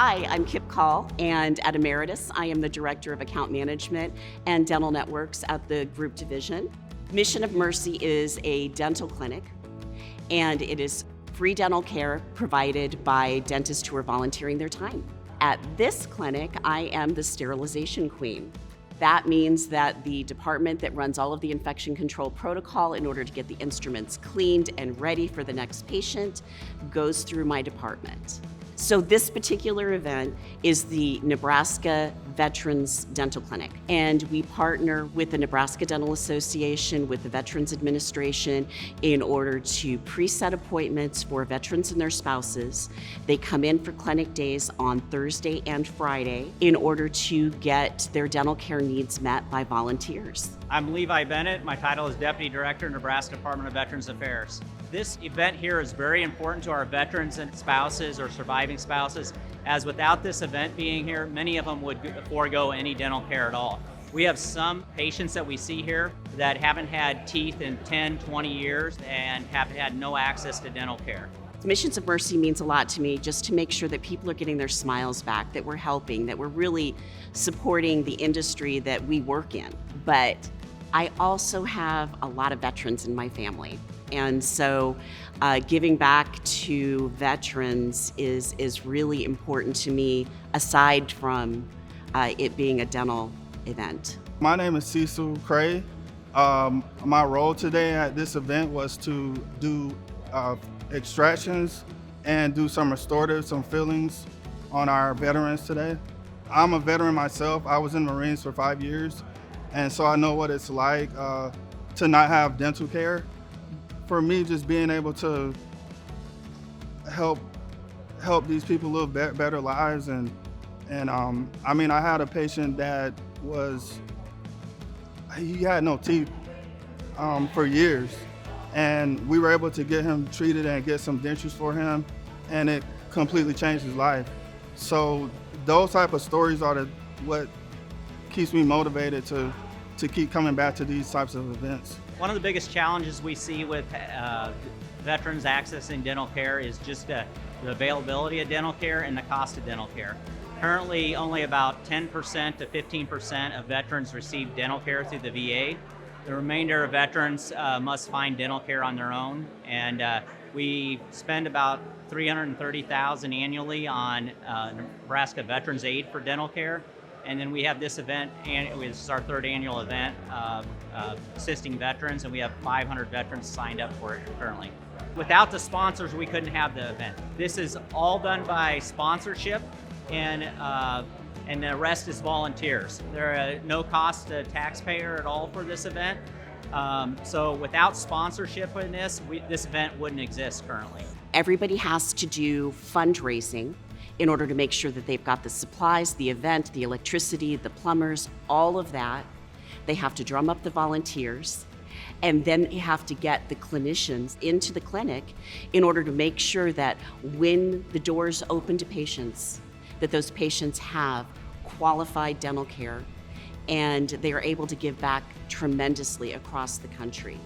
Hi, I'm Kip Call, and at Ameritas, I am the Director of Account Management and Dental Networks at the Group Division. Mission of Mercy is a dental clinic, and it is free dental care provided by dentists who are volunteering their time. At this clinic, I am the sterilization queen. That means that the department that runs all of the infection control protocol in order to get the instruments cleaned and ready for the next patient goes through my department. So this particular event is the Nebraska Veterans Dental Clinic, and we partner with the Nebraska Dental Association, with the Veterans Administration, in order to preset appointments for veterans and their spouses. They come in for clinic days on Thursday and Friday in order to get their dental care needs met by volunteers. I'm Levi Bennett. My title is Deputy Director, Nebraska Department of Veterans Affairs. This event here is very important to our veterans and spouses or surviving spouses, as without this event being here, many of them would forego any dental care at all. We have some patients that we see here that haven't had teeth in 10, 20 years and have had no access to dental care. Missions of Mercy means a lot to me, just to make sure that people are getting their smiles back, that we're helping, that we're really supporting the industry that we work in. But I also have a lot of veterans in my family. And so giving back to veterans is really important to me, aside from it being a dental event. My name is Cecil Cray. My role today at this event was to do extractions and do some restorative, some fillings on our veterans today. I'm a veteran myself. I was in the Marines for 5 years, and so I know what it's like to not have dental care. For me, just being able to help these people live better lives, and I mean, I had a patient that he had no teeth for years, and we were able to get him treated and get some dentures for him, and it completely changed his life. So those type of stories are what keeps me motivated to keep coming back to these types of events. One of the biggest challenges we see with veterans accessing dental care is just the availability of dental care and the cost of dental care. Currently, only about 10% to 15% of veterans receive dental care through the VA. The remainder of veterans must find dental care on their own, and we spend about $330,000 annually on Nebraska Veterans Aid for dental care. And then we have this event, and this is our third annual event assisting veterans, and we have 500 veterans signed up for it currently. Without the sponsors, we couldn't have the event. This is all done by sponsorship, and the rest is volunteers. There are no cost to taxpayer at all for this event. So without sponsorship in this event wouldn't exist currently. Everybody has to do fundraising in order to make sure that they've got the supplies, the event, the electricity, the plumbers, all of that. They have to drum up the volunteers, and then you have to get the clinicians into the clinic in order to make sure that when the doors open to patients, that those patients have qualified dental care, and they are able to give back tremendously across the country.